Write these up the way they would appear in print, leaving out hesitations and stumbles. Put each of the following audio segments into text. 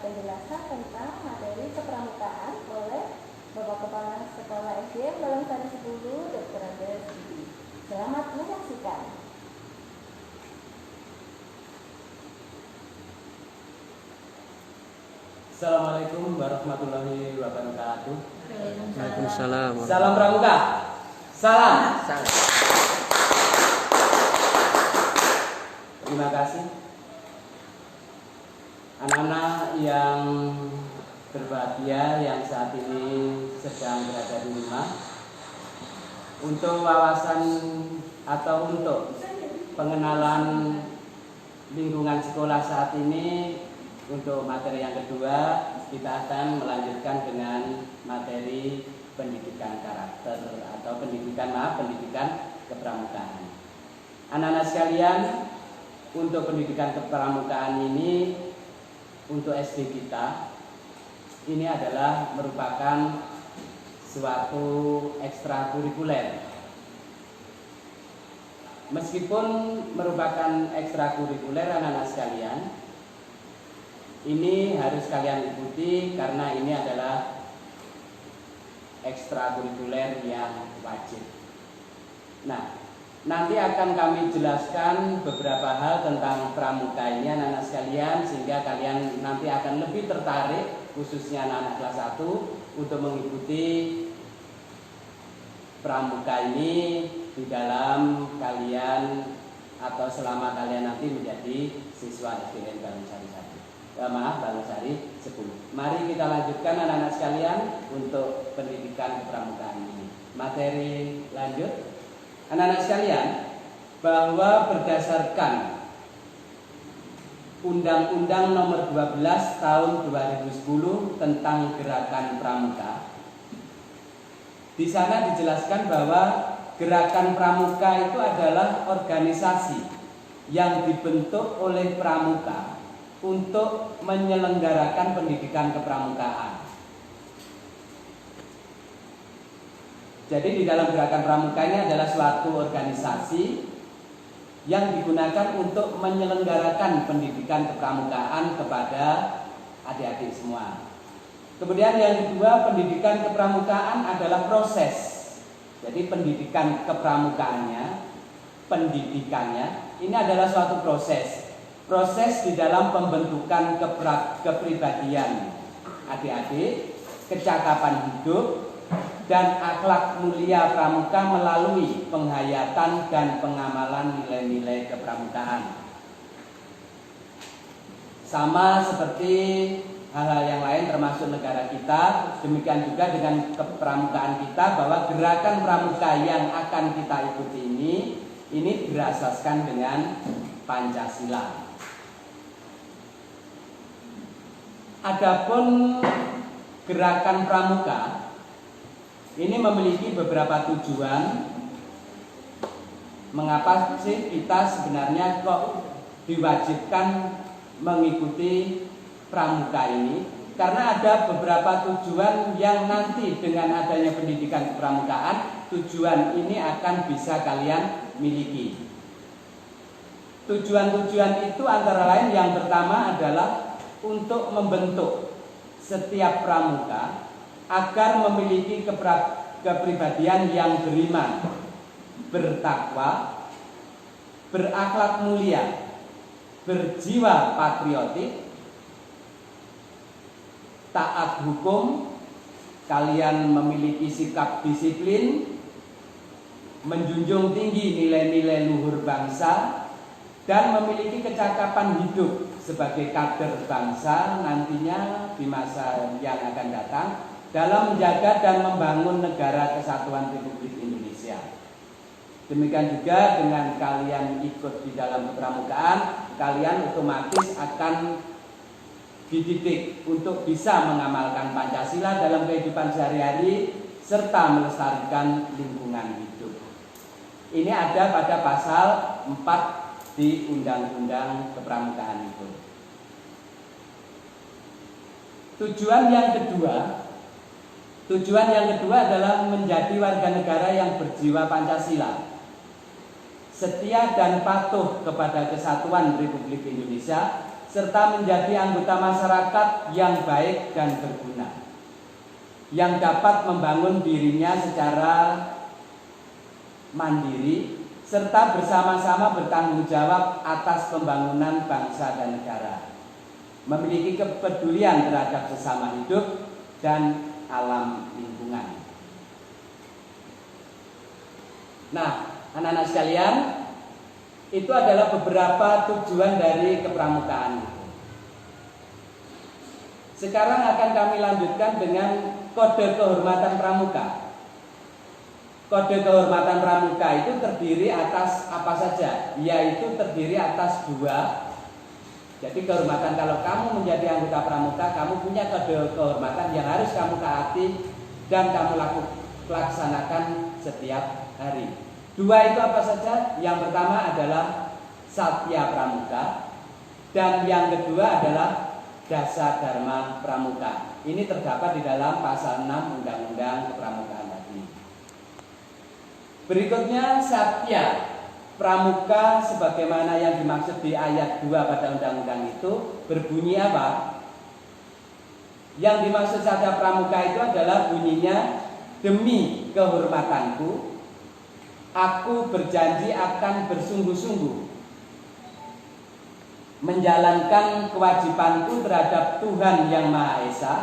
penjelasan tentang materi kepramukaan oleh Bapak Kepala Sekolah SDN Balangsari 10, Dr. Andreas Didi. Selamat menyaksikan. Assalamualaikum warahmatullahi wabarakatuh. Waalaikumsalam. Salam Pramuka. Salam. Terima kasih anak-anak yang berbahagia yang saat ini sedang berada di rumah. Untuk wawasan atau untuk pengenalan lingkungan sekolah saat ini, untuk materi yang kedua kita akan melanjutkan dengan materi pendidikan karakter atau pendidikan kepramukaan. Anak-anak sekalian, untuk pendidikan kepramukaan ini untuk SD kita ini adalah merupakan suatu ekstrakurikuler. Meskipun merupakan ekstrakurikuler, anak-anak sekalian, ini harus kalian ikuti karena ini adalah ekstrakurikuler yang wajib. Nah, nanti akan kami jelaskan beberapa hal tentang pramuka ini, anak-anak sekalian, sehingga kalian nanti akan lebih tertarik, khususnya anak-anak kelas 1, untuk mengikuti pramuka ini di dalam kalian atau selama kalian nanti menjadi siswa SDN Balangsari 10. Mari kita lanjutkan anak-anak sekalian untuk pendidikan kepramukaan ini. Materi lanjut. Anak-anak sekalian, bahwa berdasarkan Undang-Undang Nomor 12 Tahun 2010 tentang Gerakan Pramuka, di sana dijelaskan bahwa Gerakan Pramuka itu adalah organisasi yang dibentuk oleh pramuka untuk menyelenggarakan pendidikan kepramukaan. Jadi di dalam Gerakan Pramuka ini adalah suatu organisasi yang digunakan untuk menyelenggarakan pendidikan kepramukaan kepada adik-adik semua. Kemudian yang kedua, pendidikan kepramukaan adalah proses. Jadi pendidikan pendidikannya ini adalah suatu proses. Proses di dalam pembentukan kepribadian adik-adik, kecakapan hidup, dan akhlak mulia pramuka melalui penghayatan dan pengamalan nilai-nilai kepramukaan. Sama seperti hal-hal yang lain termasuk negara kita, demikian juga dengan kepramukaan kita, bahwa gerakan pramuka yang akan kita ikuti ini berasaskan dengan Pancasila. Adapun gerakan pramuka ini memiliki beberapa tujuan. Mengapa sih kita sebenarnya kok diwajibkan mengikuti pramuka ini? Karena ada beberapa tujuan yang nanti dengan adanya pendidikan kepramukaan, tujuan ini akan bisa kalian miliki. Tujuan-tujuan itu antara lain yang pertama adalah untuk membentuk setiap pramuka agar memiliki kepribadian yang beriman, bertakwa, berakhlak mulia, berjiwa patriotik, taat hukum, kalian memiliki sikap disiplin, menjunjung tinggi nilai-nilai luhur bangsa, dan memiliki kecakapan hidup sebagai kader bangsa nantinya di masa yang akan datang dalam menjaga dan membangun negara kesatuan Republik Indonesia. Demikian juga dengan kalian ikut di dalam kepramukaan, kalian otomatis akan dididik untuk bisa mengamalkan Pancasila dalam kehidupan sehari-hari serta melestarikan lingkungan hidup. Ini ada pada pasal 4 di Undang-Undang Kepramukaan itu. Tujuan yang kedua adalah menjadi warga negara yang berjiwa Pancasila, setia dan patuh kepada kesatuan Republik Indonesia, serta menjadi anggota masyarakat yang baik dan berguna, yang dapat membangun dirinya secara mandiri serta bersama-sama bertanggung jawab atas pembangunan bangsa dan negara, memiliki kepedulian terhadap sesama hidup dan alam lingkungan. Nah, anak-anak sekalian, itu adalah beberapa tujuan dari kepramukaan itu. Sekarang akan kami lanjutkan dengan kode kehormatan pramuka. Kode kehormatan pramuka itu terdiri atas apa saja? Yaitu terdiri atas dua. Jadi kehormatan, kalau kamu menjadi anggota pramuka, kamu punya kode kehormatan yang harus kamu taati dan kamu laksanakan setiap hari. Dua itu apa saja? Yang pertama adalah Satya Pramuka, dan yang kedua adalah Dasa Dharma Pramuka. Ini terdapat di dalam pasal 6 Undang-Undang Kepramukaan tadi. Berikutnya Satya Pramuka sebagaimana yang dimaksud di ayat 2 pada undang-undang itu berbunyi apa? Yang dimaksud Satya Pramuka itu adalah bunyinya, demi kehormatanku, aku berjanji akan bersungguh-sungguh menjalankan kewajibanku terhadap Tuhan Yang Maha Esa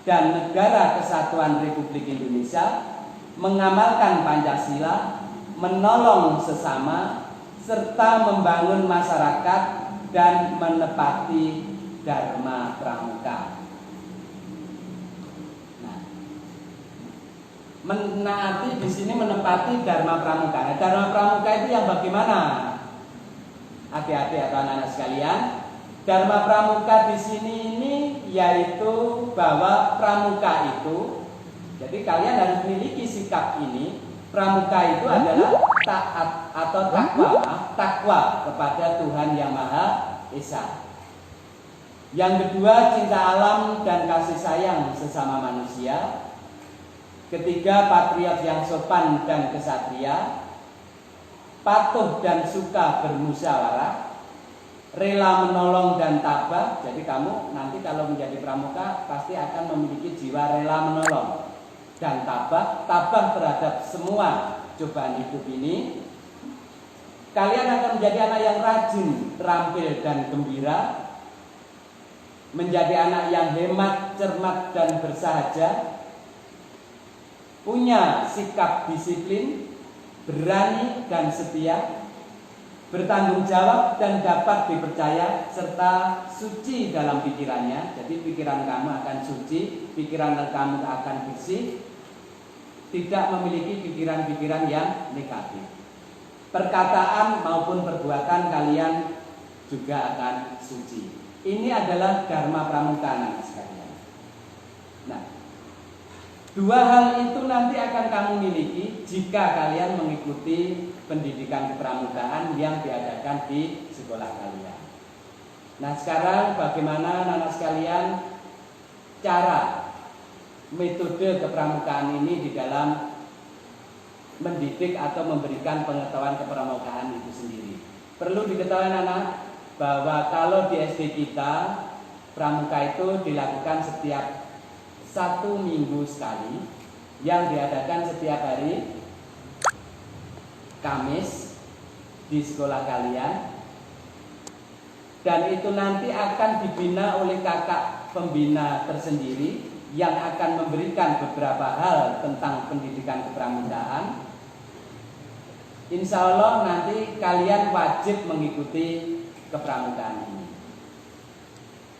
dan Negara Kesatuan Republik Indonesia, mengamalkan Pancasila, menolong sesama, serta membangun masyarakat dan menepati Dharma Pramuka. Menaati di sini menepati Dharma Pramuka. Nah, Dharma Pramuka itu yang bagaimana? Adik-adik atau anak-anak sekalian, Dharma Pramuka di sini ini yaitu bahwa pramuka itu, jadi kalian harus memiliki sikap ini. Pramuka itu adalah taat atau takwa kepada Tuhan Yang Maha Esa. Yang kedua, cinta alam dan kasih sayang sesama manusia. Ketiga, patriot yang sopan dan kesatria, patuh dan suka bermusyawarah, rela menolong dan tabah. Jadi kamu nanti kalau menjadi pramuka pasti akan memiliki jiwa rela menolong dan tabah terhadap semua cobaan hidup ini. Kalian akan menjadi anak yang rajin, terampil dan gembira, menjadi anak yang hemat, cermat dan bersahaja, punya sikap disiplin, berani dan setia, bertanggung jawab dan dapat dipercaya, serta suci dalam pikirannya. Jadi pikiran kamu akan suci, pikiran kamu akan bersih, tidak memiliki pikiran-pikiran yang negatif. Perkataan maupun perbuatan kalian juga akan suci. Ini adalah Dharma Pramuka, anak sekalian. Nah, dua hal itu nanti akan kamu miliki jika kalian mengikuti pendidikan kepramukaan yang diadakan di sekolah kalian. Nah, sekarang bagaimana anak-anak sekalian cara metode kepramukaan ini di dalam mendidik atau memberikan pengetahuan kepramukaan itu sendiri. Perlu diketahui anak-anak bahwa kalau di SD kita pramuka itu dilakukan setiap 1 minggu sekali, yang diadakan setiap hari Kamis di sekolah kalian, dan itu nanti akan dibina oleh kakak pembina tersendiri yang akan memberikan beberapa hal tentang pendidikan kepramukaan. Insya Allah nanti kalian wajib mengikuti kepramukaan ini.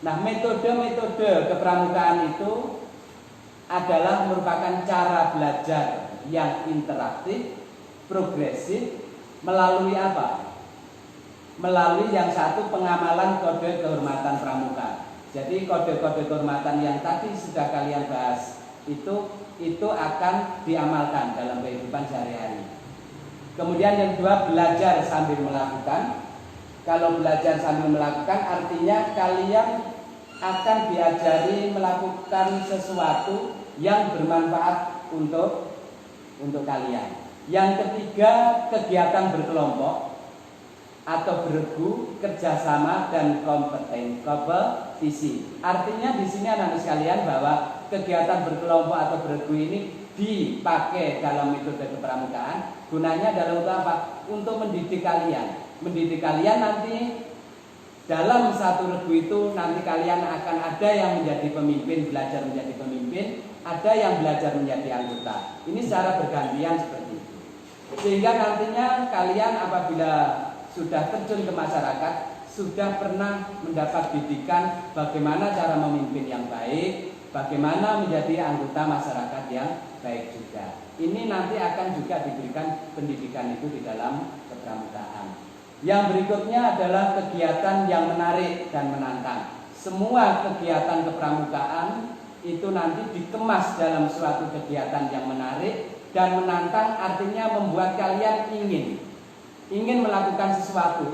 Nah, metode-metode kepramukaan itu adalah merupakan cara belajar yang interaktif, progresif, melalui apa? Melalui yang satu, pengamalan kode kehormatan pramuka. Jadi kode-kode kehormatan yang tadi sudah kalian bahas itu akan diamalkan dalam kehidupan sehari-hari. Kemudian yang kedua, belajar sambil melakukan. Kalau belajar sambil melakukan artinya kalian akan diajari melakukan sesuatu yang bermanfaat untuk kalian. Yang ketiga, kegiatan berkelompok. atau beregu, kerjasama, dan kompetisi. Artinya di sini anak-anak sekalian bahwa kegiatan berkelompok atau beregu ini dipakai dalam metode kepramukaan. Gunanya adalah untuk apa? Untuk mendidik kalian. Mendidik kalian nanti dalam satu regu itu nanti kalian akan ada yang menjadi pemimpin, belajar menjadi pemimpin, ada yang belajar menjadi anggota. Ini secara bergantian seperti itu. Sehingga nantinya kalian apabila sudah terjun ke masyarakat, sudah pernah mendapat didikan bagaimana cara memimpin yang baik, bagaimana menjadi anggota masyarakat yang baik juga. Ini nanti akan juga diberikan pendidikan itu di dalam kepramukaan. Yang berikutnya adalah kegiatan yang menarik dan menantang. Semua kegiatan kepramukaan itu nanti dikemas dalam suatu kegiatan yang menarik dan menantang, artinya membuat kalian ingin melakukan sesuatu,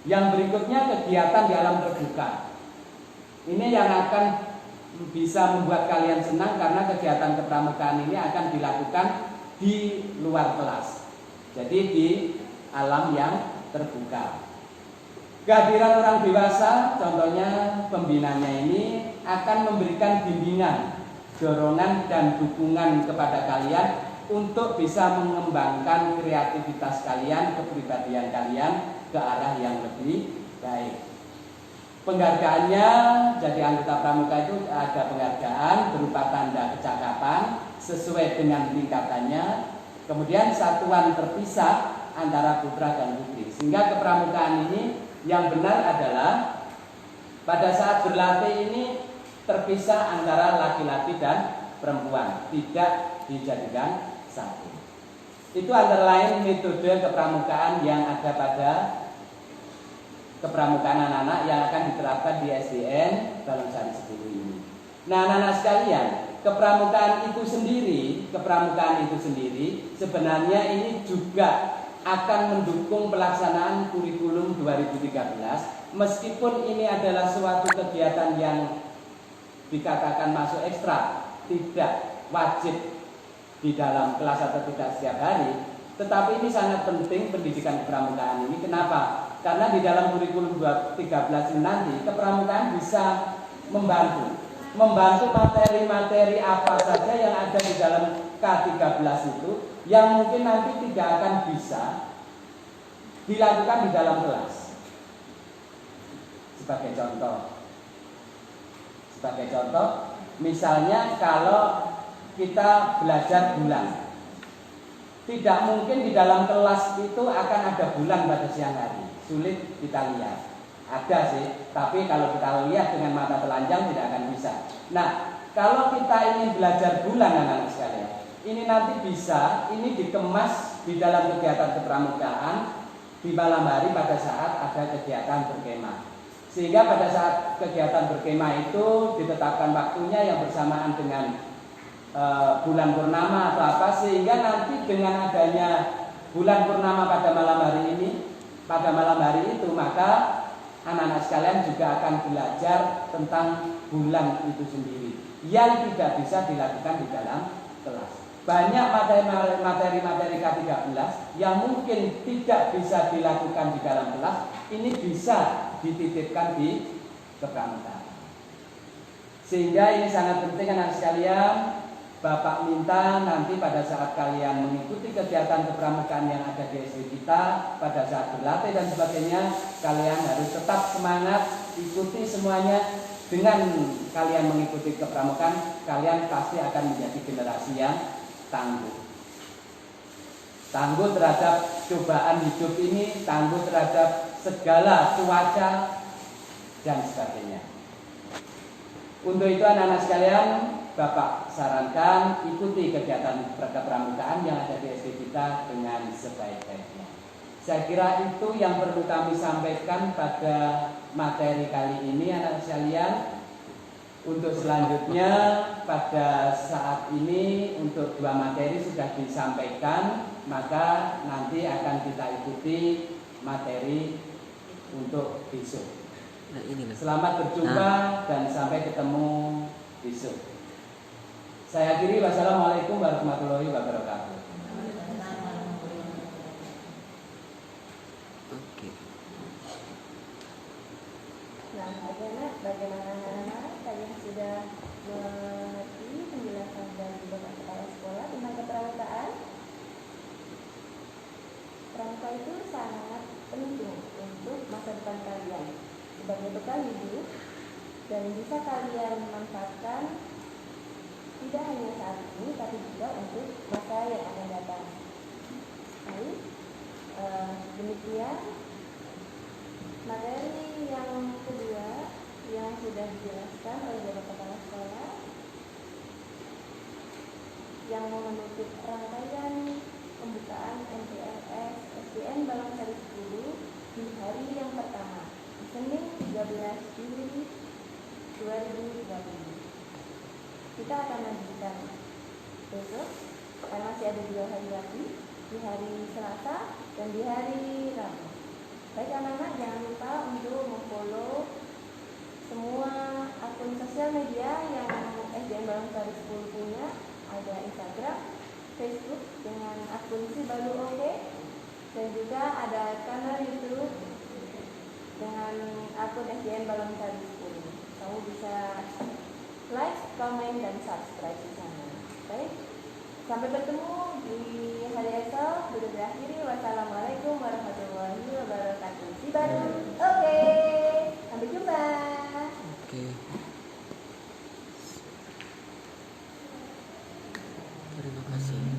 Yang berikutnya kegiatan di alam terbuka. Ini yang akan bisa membuat kalian senang karena kegiatan kepramukaan ini akan dilakukan di luar kelas. Jadi di alam yang terbuka. Kehadiran orang dewasa, contohnya pembinanya ini akan memberikan bimbingan, dorongan dan dukungan kepada kalian untuk bisa mengembangkan kreativitas kalian, kepribadian kalian ke arah yang lebih baik. Penghargaannya, jadi anggota pramuka itu ada penghargaan berupa tanda kecakapan sesuai dengan tingkatannya, kemudian satuan terpisah antara putra dan putri. Sehingga kepramukaan ini yang benar adalah pada saat berlatih ini terpisah antara laki-laki dan perempuan, tidak dijadikan satu. Itu antara lain metode kepramukaan yang ada pada kepramukaan anak-anak yang akan diterapkan di SDN Balangsari 10 ini. Nah, anak-anak sekalian, kepramukaan itu sendiri sebenarnya ini juga akan mendukung pelaksanaan kurikulum 2013, meskipun ini adalah suatu kegiatan yang dikatakan masuk ekstra, tidak wajib di dalam kelas atau tidak setiap hari, tetapi ini sangat penting pendidikan kepramukaan ini. Kenapa? Karena di dalam kurikulum 2013 ini nanti kepramukaan bisa membantu materi-materi apa saja yang ada di dalam K13 itu yang mungkin nanti tidak akan bisa dilakukan di dalam kelas. Sebagai contoh, misalnya kalau kita belajar bulan, tidak mungkin di dalam kelas itu akan ada bulan pada siang hari, sulit kita lihat. Ada sih, tapi kalau kita lihat dengan mata telanjang tidak akan bisa. Nah, kalau kita ingin belajar bulan anak-anak sekalian, ini nanti bisa, ini dikemas di dalam kegiatan kepramukaan di malam hari pada saat ada kegiatan berkemah. Sehingga pada saat kegiatan berkemah itu ditetapkan waktunya yang bersamaan dengan bulan purnama atau apa, sehingga nanti dengan adanya bulan purnama pada malam hari itu, maka anak-anak sekalian juga akan belajar tentang bulan itu sendiri yang tidak bisa dilakukan di dalam kelas. Banyak materi-materi K13 yang mungkin tidak bisa dilakukan di dalam kelas, ini bisa dititipkan di kepramukaan. Sehingga ini sangat penting anak sekalian. Bapak minta nanti pada saat kalian mengikuti kegiatan kepramukaan yang ada di SD kita, pada saat berlatih dan sebagainya, kalian harus tetap semangat, ikuti semuanya. Dengan kalian mengikuti kepramukaan, kalian pasti akan menjadi generasi yang tangguh. Tangguh terhadap cobaan hidup ini, tangguh terhadap segala cuaca dan sebagainya. Untuk itu anak-anak sekalian, Bapak sarankan ikuti kegiatan kepramukaan yang ada di SD kita dengan sebaik-baiknya. Saya kira itu yang perlu kami sampaikan pada materi kali ini anak sekalian. Untuk selanjutnya pada saat ini untuk 2 materi sudah disampaikan, maka nanti akan kita ikuti materi untuk besok. Selamat berjumpa dan sampai ketemu besok. Saya akhiri, wassalamualaikum warahmatullahi wabarakatuh. Bagaimana anak-anak? Kalian sudah mengerti penjelasan dari Bapak Kepala Sekolah tentang keperawatan? Pramuka itu sangat penting untuk masa depan kalian sebagai bekal hidup dan bisa kalian manfaatkan tidak hanya saat ini tapi juga untuk masa yang akan datang. Baik, demikian materi yang kedua yang sudah dijelaskan oleh Bapak Kepala Sekolah yang menutup rangkaian pembukaan MTLS SDN Balangsari 10 di hari yang pertama, Senin 13 Juli 2020. Kita akan lanjutkan besok karena masih ada 2 hari lagi, di hari Selasa dan di hari Rabu. Baik anak-anak, jangan lupa untuk memfollow semua akun sosial media yang SDN Balangsari 10 punya. Ada Instagram, Facebook dengan akun Si Balu Oke, dan juga ada kanal YouTube dengan akun SDN Balangsari 10. Kamu bisa like, comment, dan subscribe di sana. Baik, sampai bertemu di hari esok. Sudah berakhiri. Wassalamualaikum warahmatullahi wabarakatuh. Si Balu Oke, sampai jumpa. Oke. Terima kasih.